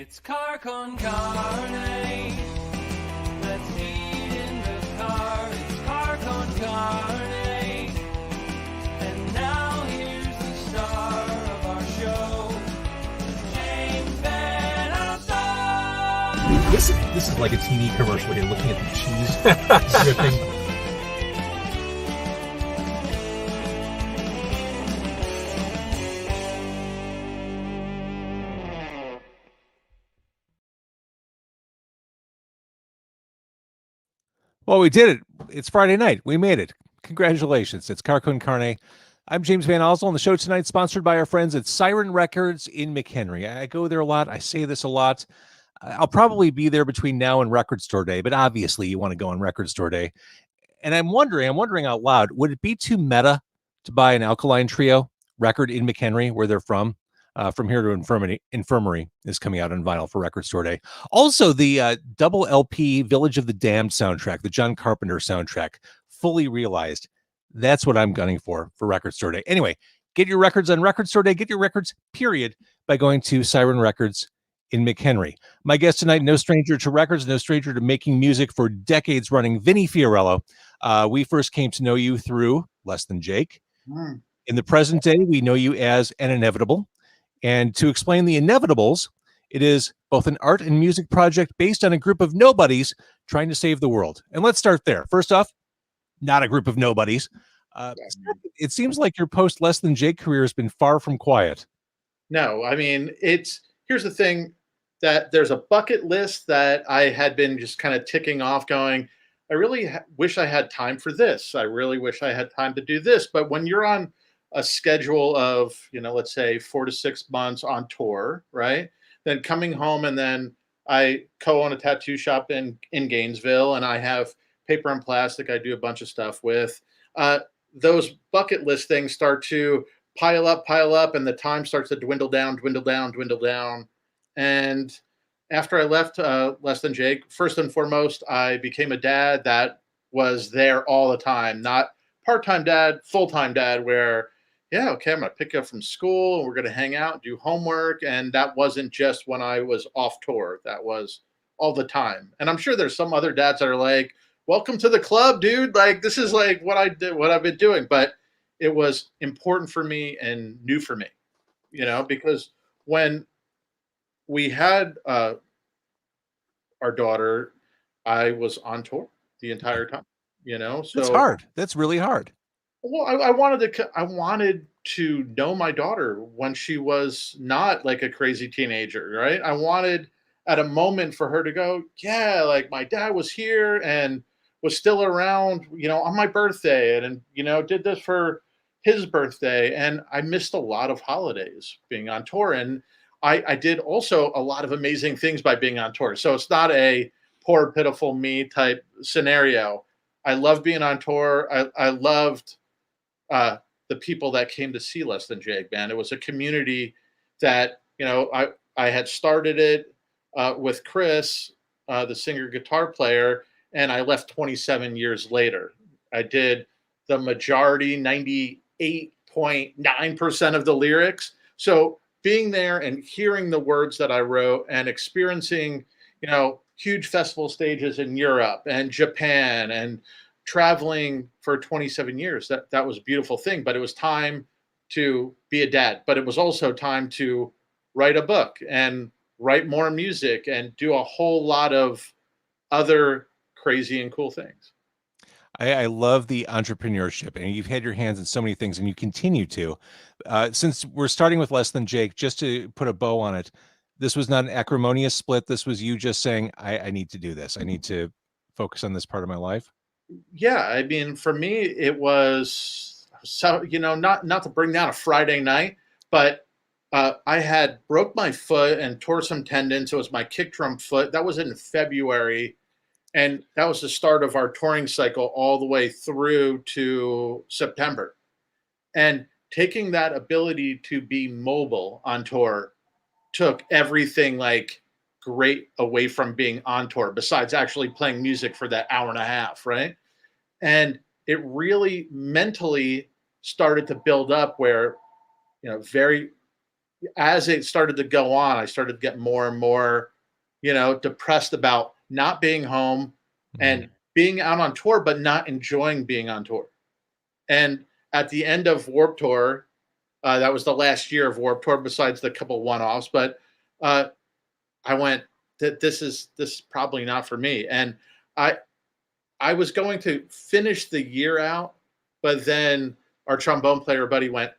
It's car con carne. Let's eat in the car. It's car con carne. And now here's the star of our show, James Van Alstad. This is like a TV commercial. You're looking at the cheese dripping. Well, we did it. It's Friday night. We made it. Congratulations. It's Car Con Carne. I'm James Van Alstad, on the show tonight, sponsored by our friends at Siren Records in McHenry. I go there a lot. I say this a lot. I'll probably be there between now and Record Store Day, but obviously you want to go on Record Store Day. And I'm wondering out loud, would it be too meta to buy an Alkaline Trio record in McHenry, where they're from? From Here to Infirmary is coming out on vinyl for Record Store Day. Also, the double LP Village of the Damned soundtrack, the John Carpenter soundtrack, fully realized. That's what I'm gunning for Record Store Day. Anyway, get your records on Record Store Day. Get your records, period, by going to Siren Records in McHenry. My guest tonight, no stranger to records, no stranger to making music for decades running, Vinnie Fiorello. We first came to know you through Less Than Jake. In the present day, we know you as An Inevitable. And to explain the Inevitables, it is both an art and music project based on a group of nobodies trying to save the world. And let's start there. First off, not a group of nobodies. It seems like your post Less Than Jake career has been far from quiet. No, I mean, here's the thing, that there's a bucket list that I had been just kind of ticking off going, I really wish I had time for this. I really wish I had time to do this. But when you're on a schedule of, let's say 4 to 6 months on tour, right? Then coming home, and then I co-own a tattoo shop in Gainesville, and I have Paper and Plastic I do a bunch of stuff with. Those bucket list things start to pile up, and the time starts to dwindle down. And after I left Less Than Jake, first and foremost, I became a dad that was there all the time, not part-time dad, full-time dad, where yeah, okay, I'm going to pick you up from school, and we're going to hang out, do homework. And that wasn't just when I was off tour. That was all the time. And I'm sure there's some other dads that are like, welcome to the club, dude. Like, this is like what I did, what I've been doing. But it was important for me and new for me, because when we had our daughter, I was on tour the entire time, so that's hard. That's really hard. Well, I wanted to know my daughter when she was not like a crazy teenager, right? I wanted at a moment for her to go, yeah, like my dad was here and was still around, on my birthday, and did this for his birthday. And I missed a lot of holidays being on tour. And I did also a lot of amazing things by being on tour. So it's not a poor, pitiful me type scenario. I love being on tour. I loved the people that came to see Less Than Jake, man. It was a community that, I had started it with Chris, the singer guitar player, and I left 27 years later. I did the majority, 98.9% of the lyrics. So being there and hearing the words that I wrote and experiencing, huge festival stages in Europe and Japan and traveling for 27 years, that was a beautiful thing. But it was time to be a dad, but it was also time to write a book and write more music and do a whole lot of other crazy and cool things. I love the entrepreneurship, and you've had your hands in so many things, and you continue to. Since we're starting with Less Than Jake, just to put a bow on it, this was not an acrimonious split. This was you just saying, I need to do this. I need to focus on this part of my life. Yeah, I mean, for me, it was so, not to bring down a Friday night, but I had broke my foot and tore some tendons. It was my kick drum foot. That was in February. And that was the start of our touring cycle all the way through to September. And taking that ability to be mobile on tour took everything like great away from being on tour, besides actually playing music for that hour and a half, right? And it really mentally started to build up where, very as it started to go on, I started to get more and more, depressed about not being home and being out on tour, but not enjoying being on tour. And at the end of Warped Tour, that was the last year of Warped Tour, besides the couple one-offs. But uh, I went that this is probably not for me. And I I was going to finish the year out, but then our trombone player buddy went,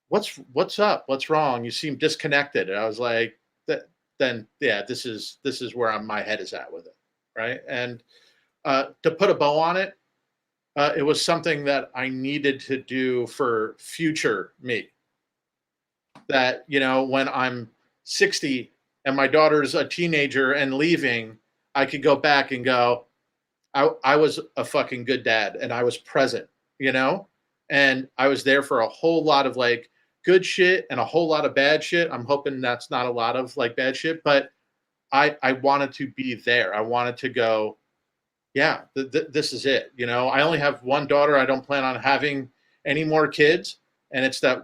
what's up? What's wrong? You seem disconnected." And I was like, that then yeah, this is where my head is at with it, right? And to put a bow on it, it was something that I needed to do for future me. That when I'm 60 and my daughter's a teenager and leaving, I could go back and go, I was a fucking good dad and I was present, you know? And I was there for a whole lot of like good shit and a whole lot of bad shit. I'm hoping that's not a lot of like bad shit, but I wanted to be there. I wanted to go, yeah, this is it. I only have one daughter. I don't plan on having any more kids. And it's that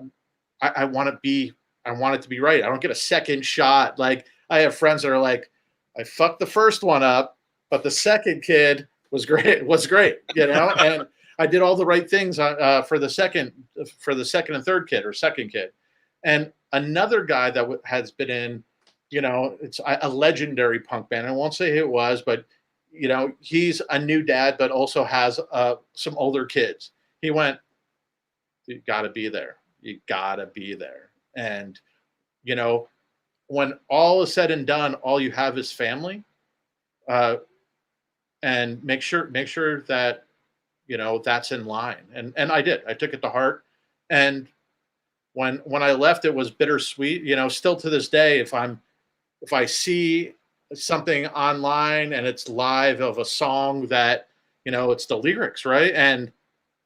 I want to be, I want it to be right. I don't get a second shot. Like I have friends that are like, I fucked the first one up, but the second kid was great, and I did all the right things for the second and third kid or second kid. And another guy that has been in, it's a legendary punk band. I won't say who it was, but he's a new dad, but also has some older kids. He went, "You got to be there. You got to be there." And when all is said and done, all you have is family. And make sure that that's in line. And I did. I took it to heart. And when I left, it was bittersweet. Still to this day, if I see something online and it's live of a song that it's the lyrics, right, and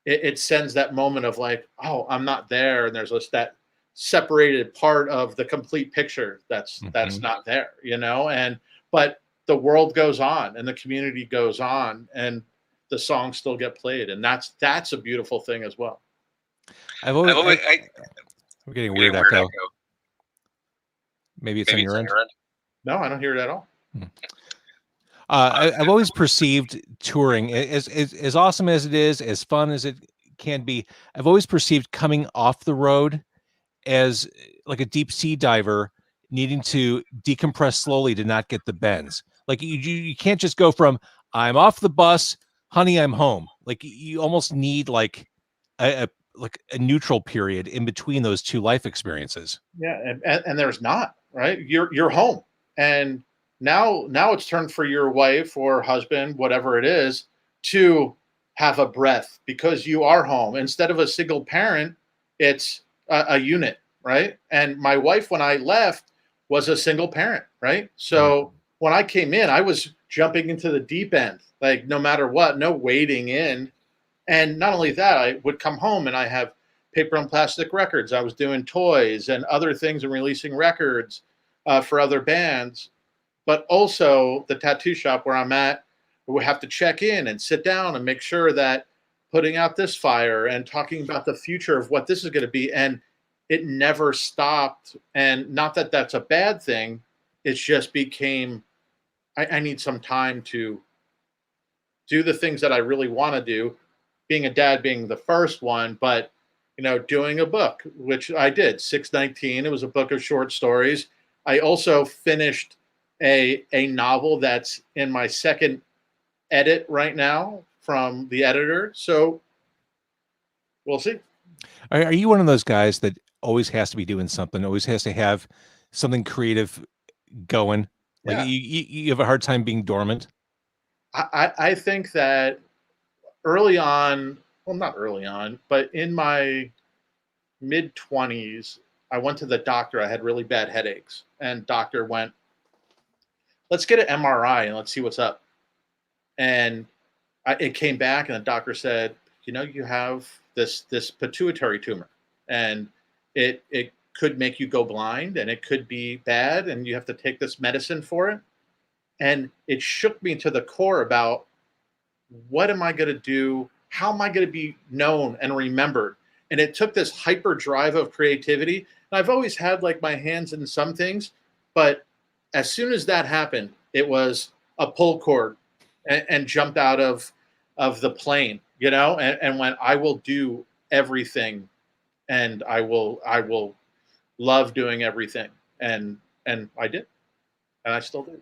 it sends that moment of like, oh, I'm not there, and there's that separated part of the complete picture that's not there, and but the world goes on and the community goes on and the songs still get played, and that's a beautiful thing as well. We're getting a weird echo. Maybe it's on your end. No, I don't hear it at all. I've always perceived touring as awesome as it is, as fun as it can be. I've always perceived coming off the road as like a deep sea diver needing to decompress slowly to not get the bends. Like you can't just go from "I'm off the bus, honey, I'm home." Like you almost need like a neutral period in between those two life experiences. Yeah, and there's not, right. You're home, and now it's turned for your wife or husband, whatever it is, to have a breath because you are home. Instead of a single parent, it's a unit, right? And my wife, when I left, was a single parent, right? So when I came in, I was jumping into the deep end, like no matter what, no wading in. And not only that, I would come home and I have Paper and Plastic Records. I was doing toys and other things and releasing records for other bands. But also the tattoo shop where I'm at, we have to check in and sit down and make sure that putting out this fire and talking about the future of what this is going to be. And it never stopped. And not that that's a bad thing. It just became, I need some time to do the things that I really want to do. Being a dad being the first one, but doing a book, which I did, 619. It was a book of short stories. I also finished a novel that's in my second edit right now from the editor. So we'll see. Are you one of those guys that always has to be doing something, always has to have something creative going? Like Yeah. you have a hard time being dormant? I think that early on, well, not early on, but in my mid-20s, I went to the doctor. I had really bad headaches. And doctor went, "Let's get an MRI and let's see what's up." And it came back and the doctor said, "You have this pituitary tumor. And it could make you go blind and it could be bad. And you have to take this medicine for it." And it shook me to the core about what am I going to do? How am I going to be known and remembered? And it took this hyper drive of creativity. And I've always had like my hands in some things, but as soon as that happened, it was a pull cord and jump out of the plane, and went, I will do everything, and I will love doing everything. And I did, and I still do.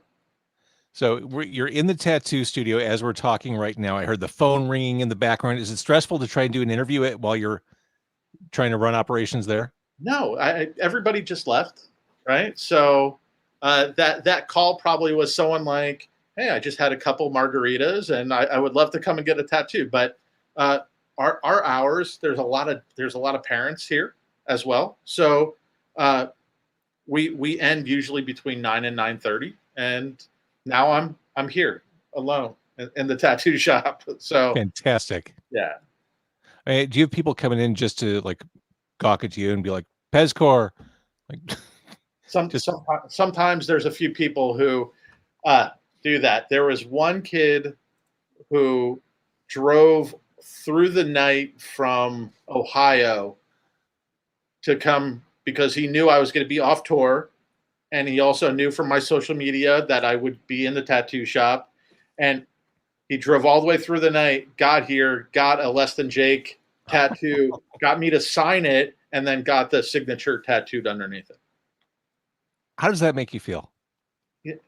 So you're in the tattoo studio as we're talking right now. I heard the phone ringing in the background. Is it stressful to try and do an interview while you're trying to run operations there? No, everybody just left, right? So that call probably was someone like, hey, I just had a couple margaritas and I would love to come and get a tattoo. But our hours, there's a lot of parents here as well. So we end usually between 9 and 9:30, and now I'm here alone in the tattoo shop. So fantastic. Yeah. Do you have people coming in just to like gawk at you and be like, Pezcor? Like, sometimes there's a few people who do that. There was one kid who drove through the night from Ohio to come because he knew I was going to be off tour. And he also knew from my social media that I would be in the tattoo shop. And he drove all the way through the night, got here, got a Less Than Jake tattoo, got me to sign it, and then got the signature tattooed underneath it. How does that make you feel? You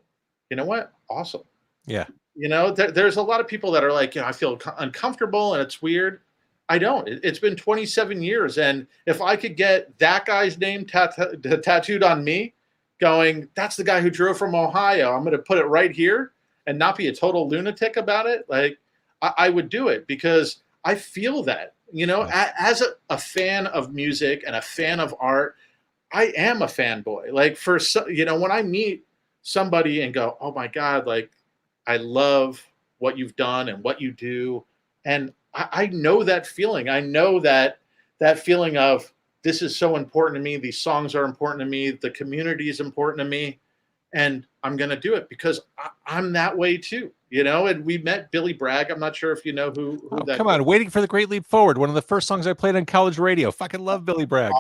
know what? Awesome. Yeah. There's a lot of people that are like, I feel uncomfortable and it's weird. I don't. It's been 27 years. And if I could get that guy's name tattooed on me, going, that's the guy who drove from Ohio, I'm going to put it right here and not be a total lunatic about it. Like, I would do it because I feel that, as a fan of music and a fan of art, I am a fanboy. Like when I meet somebody and go, oh my God, like I love what you've done and what you do. And I know that feeling. I know that feeling of, this is so important to me. These songs are important to me. The community is important to me. And I'm going to do it because I'm that way too, and we met Billy Bragg. I'm not sure if you know who that come on, Waiting for the Great Leap Forward. One of the first songs I played on college radio. Fucking love Billy Bragg.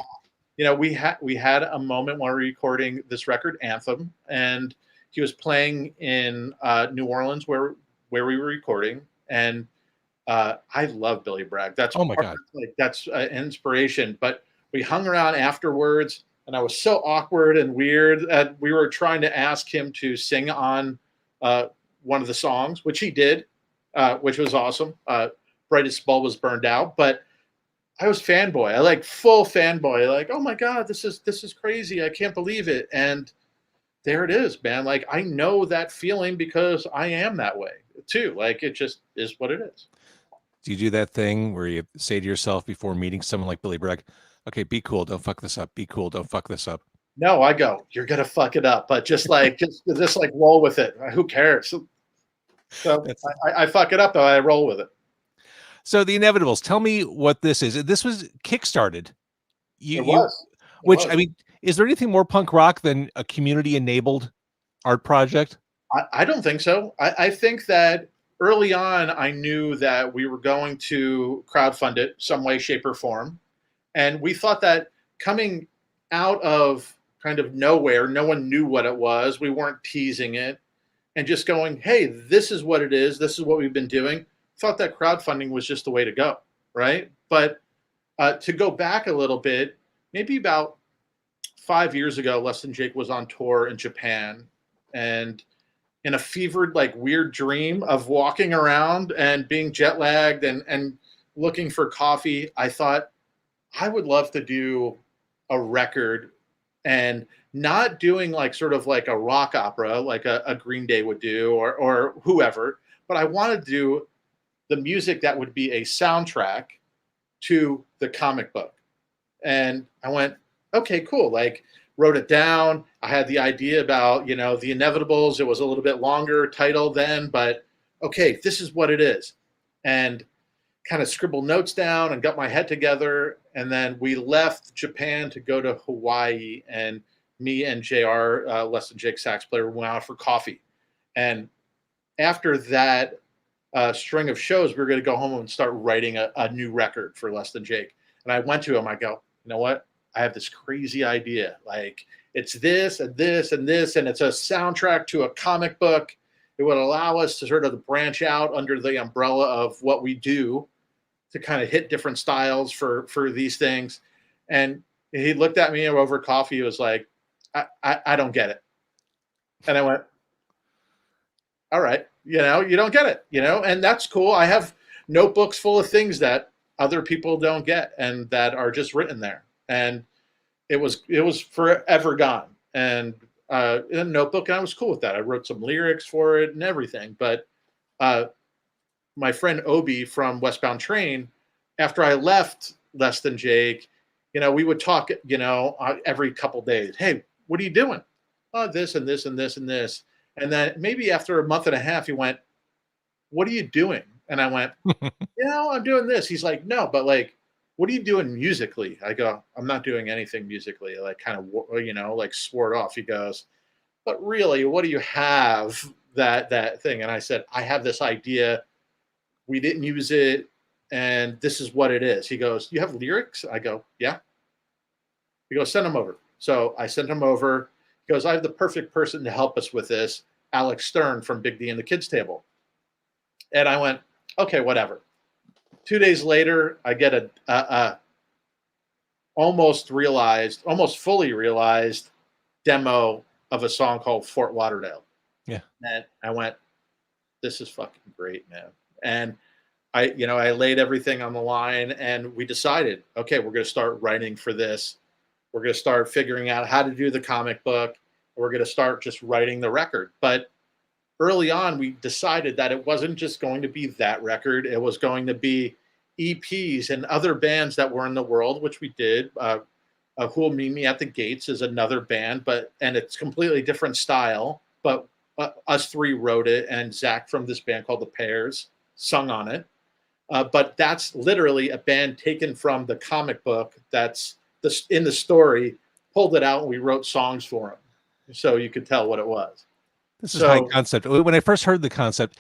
We had a moment while we were recording this record, Anthem, and he was playing in New Orleans where we were recording. And I love Billy Bragg. That's, oh my God, like that's an inspiration. But we hung around afterwards, and I was so awkward and weird. We were trying to ask him to sing on one of the songs, which he did, which was awesome. Brightest Bulb Was Burned Out. But I was fanboy. I like full fanboy. Like, oh my God, this is crazy. I can't believe it. And there it is, man. Like, I know that feeling because I am that way too. Like, it just is what it is. Do you do that thing where you say to yourself before meeting someone like Billy Bragg, okay, be cool, don't fuck this up. Be cool, don't fuck this up. No, I go, you're gonna fuck it up, but just roll with it. Who cares? So I fuck it up, though. I roll with it. So the Inevitables, tell me what this is. This was kickstarted. I mean, is there anything more punk rock than a community-enabled art project? I don't think so. I think that early on, I knew that we were going to crowdfund it some way, shape, or form. And we thought that coming out of kind of nowhere, no one knew what it was. We weren't teasing it. And just going, hey, this is what it is. This is what we've been doing. Thought that crowdfunding was just the way to go, right? But to go back a little bit, maybe about 5 years ago, Less Than Jake was on tour in Japan. And in a fevered, like, weird dream of walking around and being jet lagged and looking for coffee, I thought, I would love to do a record and not doing like sort of like a rock opera, like a Green Day would do or whoever, but I wanted to do the music that would be a soundtrack to the comic book. And I went, okay, cool. Like, wrote it down. I had the idea about, The Inevitables. It was a little bit longer title then, but okay, this is what it is. And kind of scribbled notes down and got my head together. And then we left Japan to go to Hawaii, and me and JR, Less Than Jake sax player, went out for coffee. And after that string of shows, we were going to go home and start writing a new record for Less Than Jake. And I went to him. I go, you know what? I have this crazy idea. Like it's this and this and this, and it's a soundtrack to a comic book. It would allow us to sort of branch out under the umbrella of what we do to kind of hit different styles for these things. And he looked at me over coffee. He was like, I don't get it. And I went, all right, you know, you don't get it, you know, and that's cool. I have notebooks full of things that other people don't get and that are just written there. And it was forever gone. And in a notebook, and I was cool with that. I wrote some lyrics for it and everything. But my friend Obi from Westbound Train, after I left Less Than Jake, you know, we would talk, you know, every couple days. Hey, what are you doing? Oh, this and this and this and this. And then maybe after a month and a half, he went, what are you doing? And I went, you know, I'm doing this. He's like, no, but like, what are you doing musically? I go, I'm not doing anything musically. Like kind of, you know, like swore it off. He goes, but really, what do you have that thing? And I said, I have this idea. We didn't use it. And this is what it is. He goes, you have lyrics? I go, yeah. He goes, send them over. So I sent him over. He goes, I have the perfect person to help us with this, Alex Stern from Big D and the Kids Table. And I went, okay, whatever. 2 days later, I get a almost fully realized demo of a song called Fort Lauderdale. Yeah. And I went, this is fucking great, man. And I laid everything on the line and we decided, okay, we're going to start writing for this. We're going to start figuring out how to do the comic book. We're going to start just writing the record. But early on, we decided that it wasn't just going to be that record. It was going to be EPs and other bands that were in the world, which we did. Who'll Meet Me at the Gates is another band, and it's completely different style. But us three wrote it, and Zach from this band called The Pears sung on it. But that's literally a band taken from the comic book that's in the story, pulled it out, and we wrote songs for them. So you could tell what it was. This is high concept. When I first heard the concept,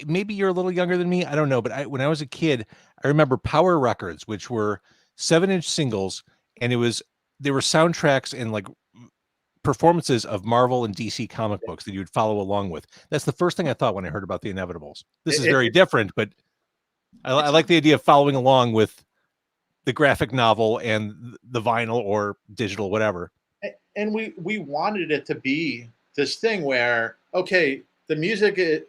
maybe you're a little younger than me. I don't know. But when I was a kid, I remember Power Records, which were 7-inch singles. And they were soundtracks and like performances of Marvel and DC comic books that you would follow along with. That's the first thing I thought when I heard about The Inevitables. This is very different, but I like the idea of following along with the graphic novel and the vinyl or digital, whatever. And we wanted it to be this thing where, okay, the music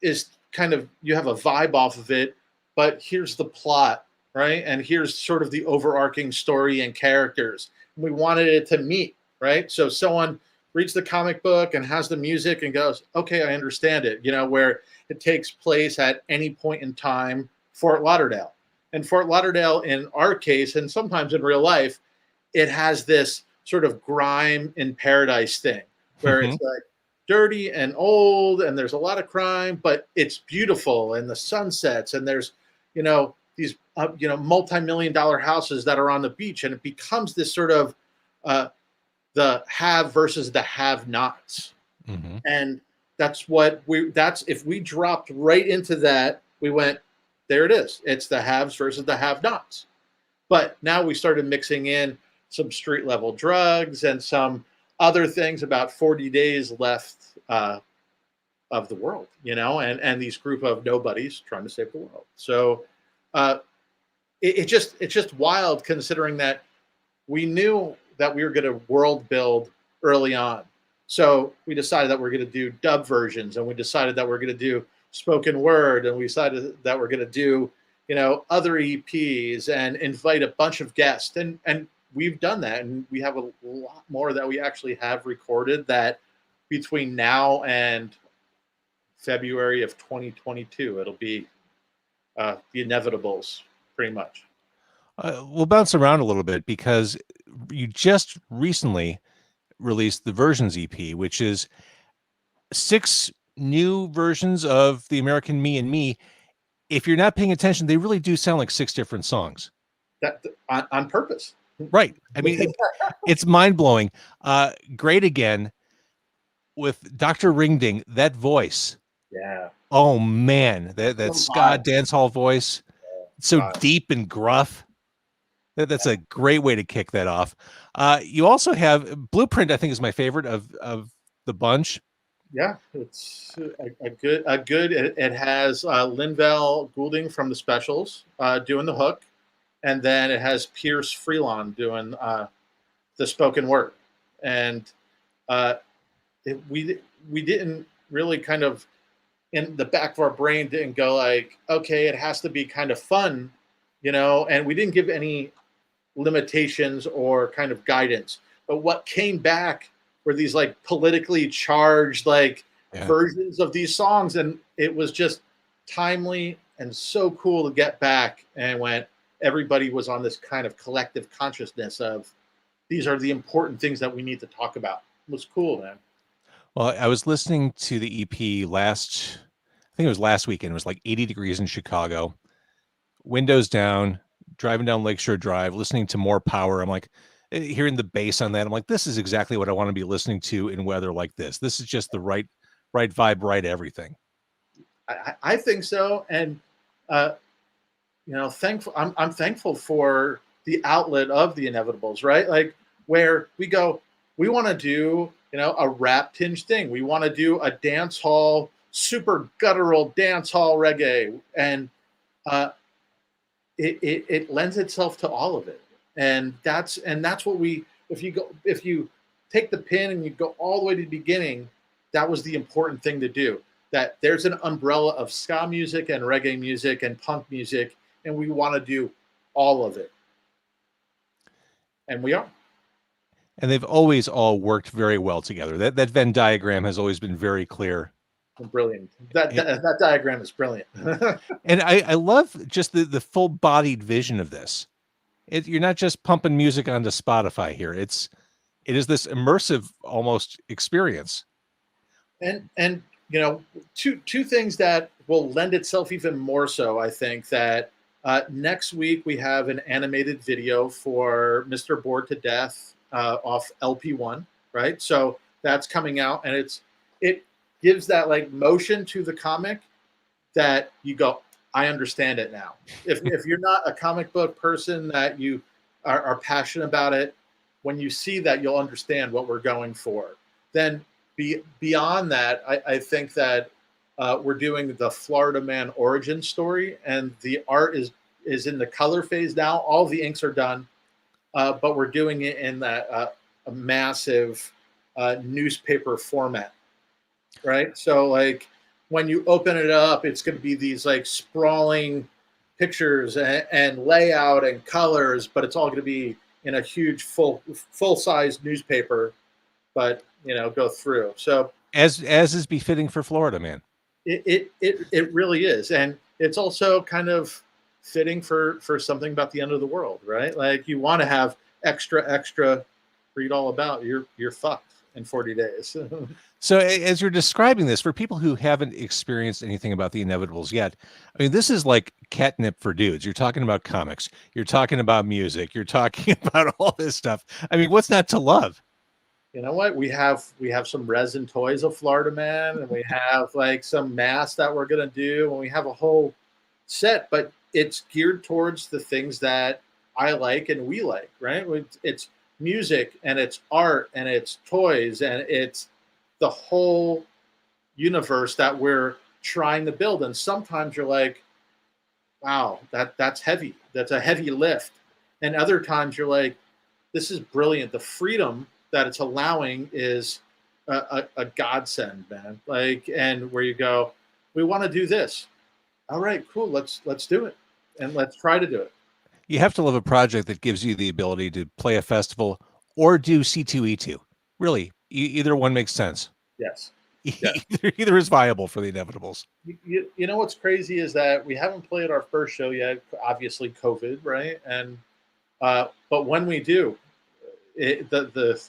is kind of, you have a vibe off of it, but here's the plot, right? And here's sort of the overarching story and characters. We wanted it to meet, right? So someone reads the comic book and has the music and goes, okay, I understand it, you know, where it takes place at any point in time, Fort Lauderdale. And Fort Lauderdale, in our case, and sometimes in real life, it has this sort of grime in paradise thing where it's like dirty and old and there's a lot of crime, but it's beautiful and the sunsets and there's, you know, these, multi-million-dollar houses that are on the beach, and it becomes this sort of the have versus the have-nots. Mm-hmm. And that's if we dropped right into that, we went, there it is. It's the haves versus the have-nots. But now we started mixing in some street level drugs and some other things about 40 days left of the world, you know, and these group of nobodies trying to save the world. So it's just wild considering that we knew that we were going to world build early on. So we decided that we're going to do dub versions, and we decided that we're going to do spoken word, and we decided that we're going to do, you know, other EPs and invite a bunch of guests. And we've done that, and we have a lot more that we actually have recorded that between now and February of 2022, it'll be The Inevitables, pretty much. We'll bounce around a little bit because you just recently released the Versions EP, which is 6 new versions of The American Me and Me. If you're not paying attention, they really do sound like 6 different songs. That on purpose. Right. I mean, it's mind-blowing. Great Again with Dr. Ringding, that voice. Yeah. Oh, man. That ska dance hall voice. So deep and gruff. That's a great way to kick that off. You also have Blueprint, I think is my favorite of the bunch. Yeah, it's a good. It has Linval Goulding from the Specials doing the hook, and then it has Pierce Freelon doing the spoken word, and uh, we didn't really kind of in the back of our brain didn't go like, okay, it has to be kind of fun, and we didn't give any limitations or kind of guidance. But what came back were these like politically charged like versions of these songs, and it was just timely and so cool to get back. And when everybody was on this kind of collective consciousness of these are the important things that we need to talk about, it was cool, man. Well, I was listening to the EP I think it was last weekend. It was like 80 degrees in Chicago, windows down, driving down Lakeshore Drive, listening to More Power. I'm like, hearing the bass on that. I'm like, this is exactly what I want to be listening to in weather like this. This is just the right vibe, right everything. I think so, and thankful. I'm thankful for the outlet of the Inevitables, right? Like where we go, we want to do a rap tinged thing. We want to do a dance hall, super guttural dance hall reggae, and it lends itself to all of it. And that's what if you take the pin and you go all the way to the beginning, that was the important thing to do. That there's an umbrella of ska music and reggae music and punk music, and we want to do all of it. And we are. And they've always all worked very well together. That Venn diagram has always been very clear. Brilliant. That diagram is brilliant. And I love just the full-bodied vision of this. You're not just pumping music onto Spotify here. It is this immersive almost experience. And two things that will lend itself even more so, I think, that next week we have an animated video for Mr. Bored to Death off LP1, right? So that's coming out, and it gives that like motion to the comic that you go, I understand it now. If you're not a comic book person that you are passionate about it, when you see that, you'll understand what we're going for. Then beyond that, I think that we're doing the Florida Man origin story, and the art is in the color phase now. All the inks are done, but we're doing it in that a massive newspaper format, right? So like when you open it up, it's going to be these like sprawling pictures and layout and colors, but it's all going to be in a huge full size newspaper, but go through. So as is befitting for Florida Man. It really is, and it's also kind of fitting for something about the end of the world, right? Like you want to have extra read all about you're fucked in 40 days. So as you're describing this, for people who haven't experienced anything about the Inevitables yet, I mean, this is like catnip for dudes. You're talking about comics, you're talking about music, you're talking about all this stuff. I mean, what's not to love? You know what? We have some resin toys of Florida Man, and we have like some masks that we're gonna do, and we have a whole set, but it's geared towards the things that I like and we like, right? It's music and it's art and it's toys and it's the whole universe that we're trying to build. And sometimes you're like, wow, that's heavy. That's a heavy lift. And other times you're like, this is brilliant. The freedom that it's allowing is a godsend, man. Like, and where you go, we want to do this. All right, cool. Let's do it. And let's try to do it. You have to love a project that gives you the ability to play a festival or do C2E2. Really, either one makes sense. Yes. Either is viable for the Inevitables. You know what's crazy is that we haven't played our first show yet. Obviously, COVID, right? And but when we do, the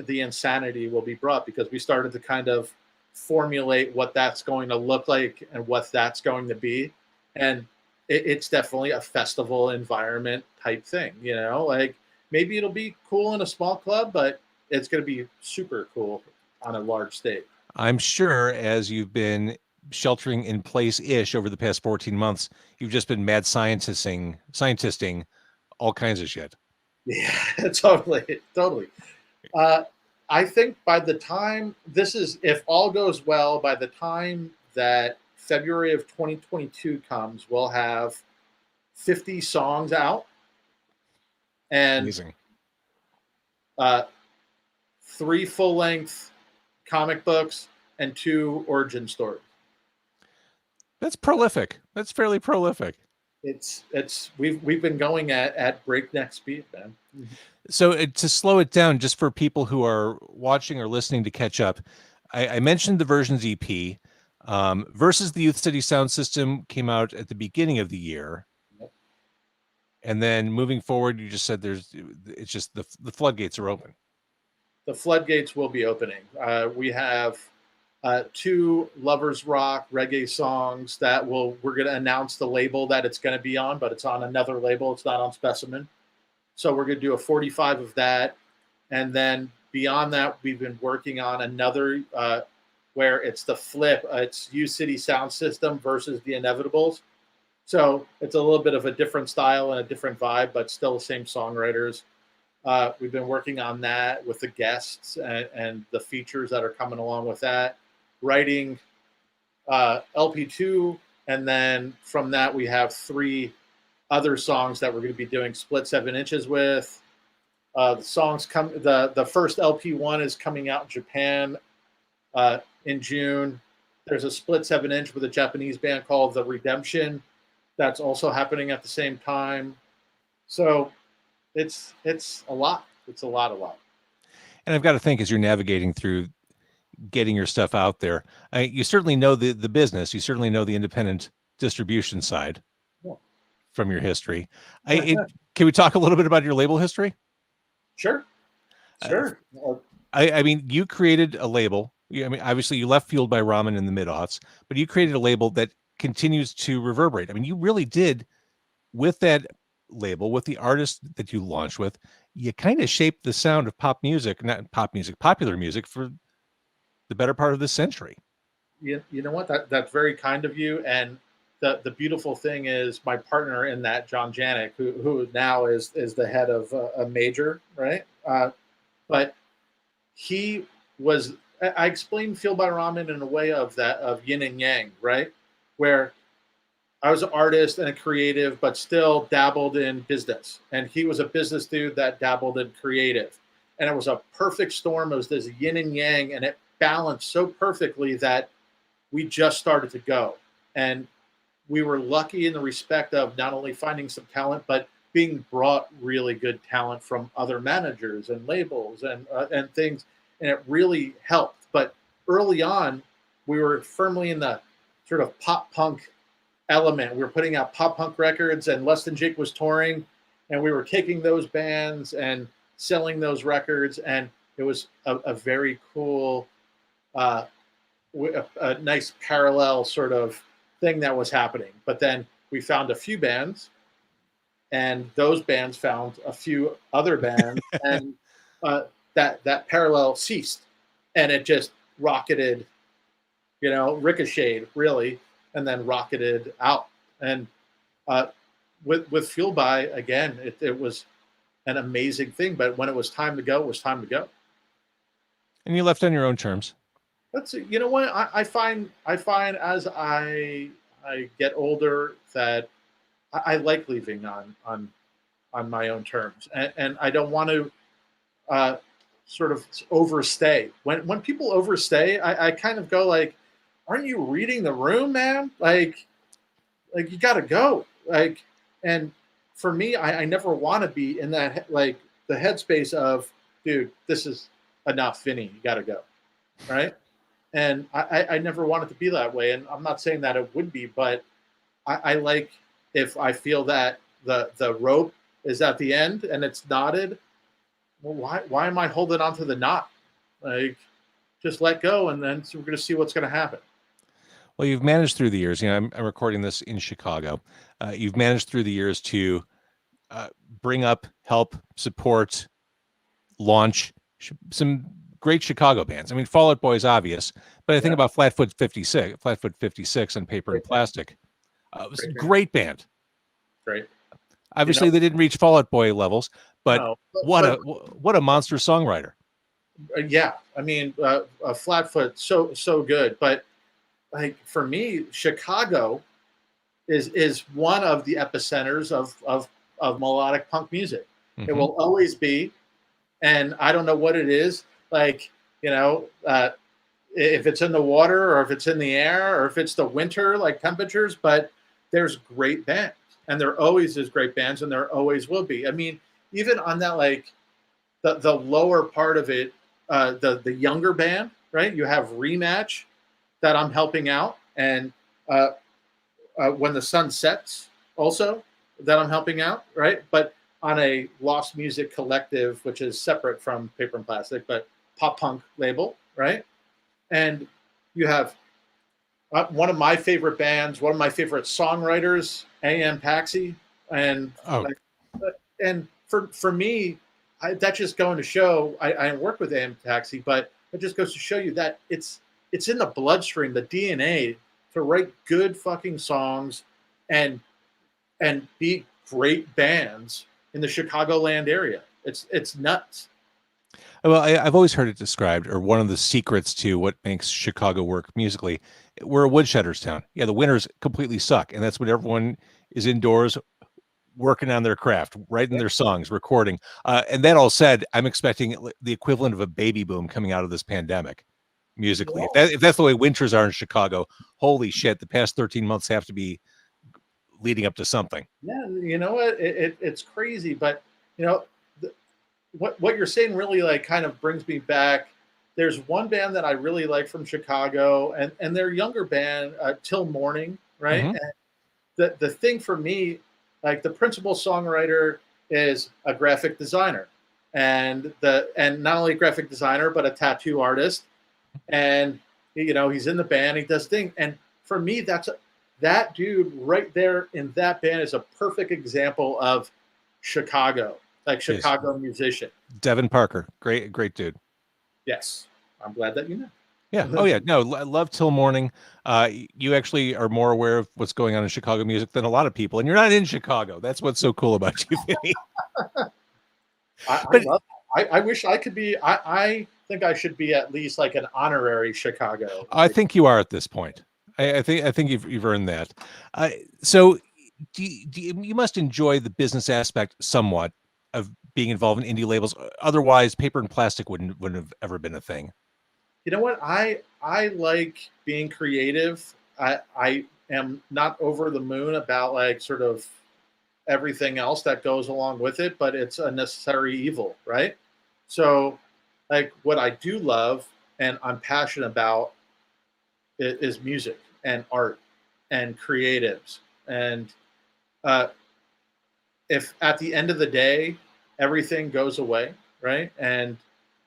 insanity will be brought, because we started to kind of formulate what that's going to look like and what that's going to be, and it's definitely a festival environment type thing. Like maybe it'll be cool in a small club, but it's going to be super cool on a large stage. I'm sure as you've been sheltering in place-ish over the past 14 months, you've just been mad scientisting all kinds of shit. Yeah, totally, totally. I think by the time if all goes well, by the time that February of 2022 comes, we'll have 50 songs out and Amazing. 3 full-length comic books and 2 origin stories. That's prolific. That's fairly prolific. We've been going at breakneck speed, man. So to slow it down, just for people who are watching or listening to catch up, I mentioned the Versions EP. Versus the Youth City Sound System came out at the beginning of the year. Yep. And then moving forward, you just said it's just the floodgates are open. The floodgates will be opening. We have 2 lovers rock reggae songs that we're going to announce the label that it's going to be on, but it's on another label. It's not on Specimen. So we're going to do a 45 of that. And then beyond that, we've been working on another where it's the flip. It's U City Sound System versus the Inevitables. So it's a little bit of a different style and a different vibe, but still the same songwriters. We've been working on that with the guests and the features that are coming along with that. Writing LP2, and then from that we have 3 other songs that we're going to be doing split 7 inches with. The songs the first LP1 is coming out in Japan in June. There's a split 7-inch with a Japanese band called The Redemption that's also happening at the same time. So it's a lot. It's a lot. And I've got to think, as you're navigating through getting your stuff out there, you certainly know the business. You certainly know the independent distribution side from your history. Can we talk a little bit about your label history? Sure. I mean, you created a label. I mean, obviously you left Fueled by Ramen in the mid-aughts, but you created a label that continues to reverberate. I mean, you really did, with that label, with the artist that you launched with, you kind of shaped the sound of popular music for the better part of this century. You know what? That's very kind of you. And the beautiful thing is my partner in that, John Janik, who now is the head of a major, right? But he was. I explained Fueled by Ramen in a way of yin and yang, right? Where I was an artist and a creative, but still dabbled in business. And he was a business dude that dabbled in creative. And it was a perfect storm. It was this yin and yang, and it balanced so perfectly that we just started to go. And we were lucky in the respect of not only finding some talent, but being brought really good talent from other managers and labels and things. And it really helped. But early on, we were firmly in the sort of pop punk element. We were putting out pop punk records, and Less Than Jake was touring, and we were taking those bands and selling those records. And it was a very cool, a nice parallel sort of thing that was happening. But then we found a few bands, and those bands found a few other bands, and that parallel ceased, and it just rocketed, ricocheted really, and then rocketed out. And with Fueled By, again, it was an amazing thing. But when it was time to go, it was time to go. And you left on your own terms. That's what I find as I get older that I like leaving on my own terms, and I don't want to sort of overstay. When people overstay, I kind of go like, aren't you reading the room, man? Like you got to go. And for me, I never want to be in that, like, the headspace of, dude, this is enough, Vinny, you got to go. Right. And I never wanted to be that way. And I'm not saying that it would be, but I like, if I feel that the rope is at the end and it's knotted, well, why am I holding on to the knot? Like, just let go, and then we're going to see what's going to happen. Well, you've managed through the years. I'm recording this in Chicago. You've managed through the years to bring up, help, support, launch some great Chicago bands. I mean, Fall Out Boy is obvious, but I think about Flatfoot 56 on Paper and Plastic. It was a great band. Great. Obviously, they didn't reach Fall Out Boy levels, but No, what a monster songwriter. Yeah, I mean, Flatfoot, so good. But like for me, Chicago is one of the epicenters of melodic punk music. It will always be, and I don't know what it is. Like if it's in the water or if it's in the air or if it's the winter like temperatures, but there's great bands, and there always is great bands, and there always will be. I mean, even on that like the lower part of it, the younger band, right? You have Rematch that I'm helping out, and When the Sun Sets also that I'm helping out, right? But on a Lost Music Collective, which is separate from Paper and Plastic, but pop punk label, right? And you have one of my favorite bands, one of my favorite songwriters, AM Taxi, and and for me, that just going to show. I work with AM Taxi, but it just goes to show you that it's in the bloodstream, the DNA, to write good fucking songs and be great bands in the Chicagoland area. It's nuts. Well, I've always heard it described, or one of the secrets to what makes Chicago work musically. We're a woodshedder's town. Yeah, the winters completely suck, and that's when everyone is indoors working on their craft, writing their songs, recording. And that all said, I'm expecting the equivalent of a baby boom coming out of this pandemic musically. If that's the way winters are in Chicago, holy shit, the past 13 months have to be leading up to something. Yeah, you know what? It's crazy, but what you're saying really like kind of brings me back. There's one band that I really like from Chicago, and their younger band, Till Morning, right? And the thing for me, like the principal songwriter is a graphic designer, and not only a graphic designer but a tattoo artist, and he's in the band, he does things, and for me that dude right there in that band is a perfect example of Chicago. Like Chicago musician. Devin Parker. Great dude. Yes. I'm glad that you know. Yeah. Oh, yeah. No, I love Till Morning. You actually are more aware of what's going on in Chicago music than a lot of people, and you're not in Chicago. That's what's so cool about you, Vinny. I wish I could be. I think I should be at least like an honorary Chicago. I think you are at this point. I think you've earned that. So you must enjoy the business aspect somewhat of being involved in indie labels. Otherwise, Paper and Plastic wouldn't have ever been a thing. You know what? I like being creative. I am not over the moon about like sort of everything else that goes along with it, but it's a necessary evil, right? So like what I do love and I'm passionate about is music and art and creatives. And if at the end of the day, everything goes away, right? And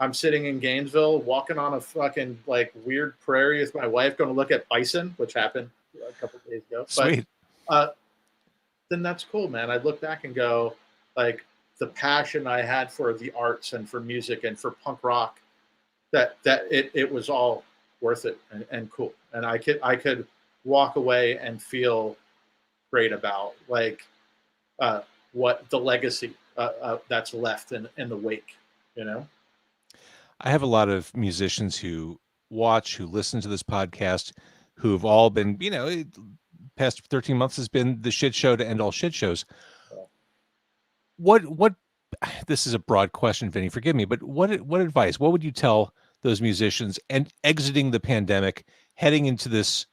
I'm sitting in Gainesville, walking on a fucking like weird prairie with my wife, going to look at bison, which happened a couple of days ago. Sweet. But then that's cool, man. I look back and go, like the passion I had for the arts and for music and for punk rock, that it was all worth it and cool. And I could walk away and feel great about like what the legacy that's left in the wake, I have a lot of musicians who watch, who listen to this podcast, who've all been, past 13 months has been the shit show to end all shit shows. What this is a broad question, Vinny, forgive me, but what advice, what would you tell those musicians and exiting the pandemic, heading into this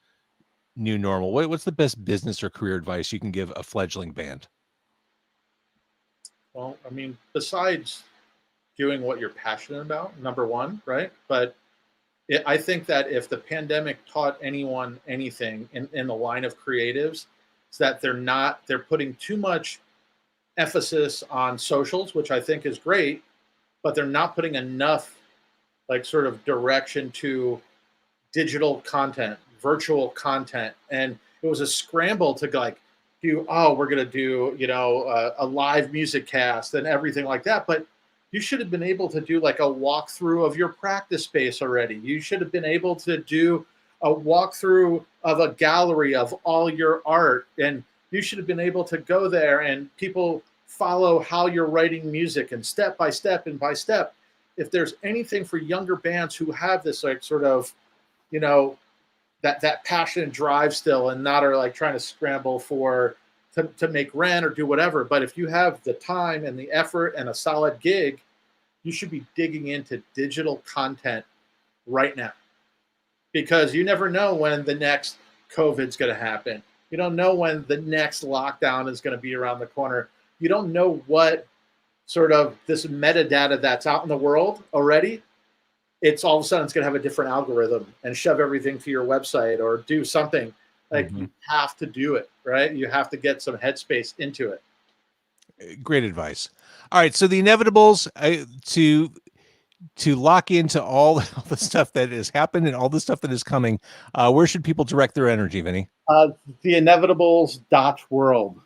new normal? What's the best business or career advice you can give a fledgling band? Well, I mean, besides doing what you're passionate about, number one, right? But I think that if the pandemic taught anyone anything in the line of creatives, it's that they're putting too much emphasis on socials, which I think is great, but they're not putting enough like sort of direction to digital content, virtual content. And it was a scramble to like we're going to do, a live music cast and everything like that. But you should have been able to do like a walkthrough of your practice space already. You should have been able to do a walkthrough of a gallery of all your art. And You should have been able to go there and people follow how you're writing music and step by step and by step. If there's anything for younger bands who have this like sort of, you know, that passion and drive still, and not are like trying to scramble to make rent or do whatever. But if you have the time and the effort and a solid gig, you should be digging into digital content right now, because you never know when the next COVID's going to happen. You don't know when the next lockdown is going to be around the corner. You don't know what sort of this metadata that's out in the world already. It's all of a sudden it's going to have a different algorithm and shove everything to your website or do something. Like you have to do it, right? You have to get some headspace into it. Great advice. All right, so the inevitables, to lock into all the stuff that has happened and all the stuff that is coming, where should people direct their energy, Vinny? The inevitables.world.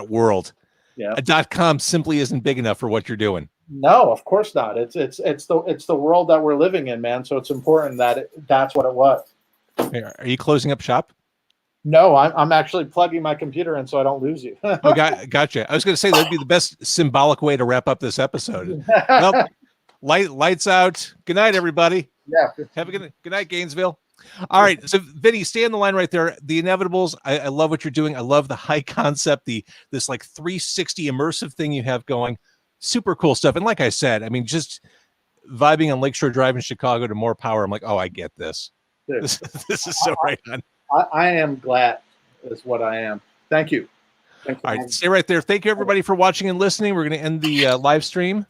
.world. Yeah. A .com simply isn't big enough for what you're doing. No, of course not. It's the world that we're living in, man. So it's important that that's what it was. Hey, are you closing up shop? No, I'm actually plugging my computer in so I don't lose you. Oh, gotcha. I was going to say that'd be the best symbolic way to wrap up this episode. Well, lights out. Good night, everybody. Yeah. Have a good night, Gainesville. All right. So, Vinny, stay on the line right there. The inevitables. I love what you're doing. I love the high concept, this like 360 immersive thing you have going. Super cool stuff. And like I said, I mean, just vibing on Lakeshore Drive in Chicago to More Power. I'm like, oh, I get this. This is so right on. I am glad is what I am. Thank you. All right. Stay right there. Thank you, everybody, for watching and listening. We're going to end the live stream.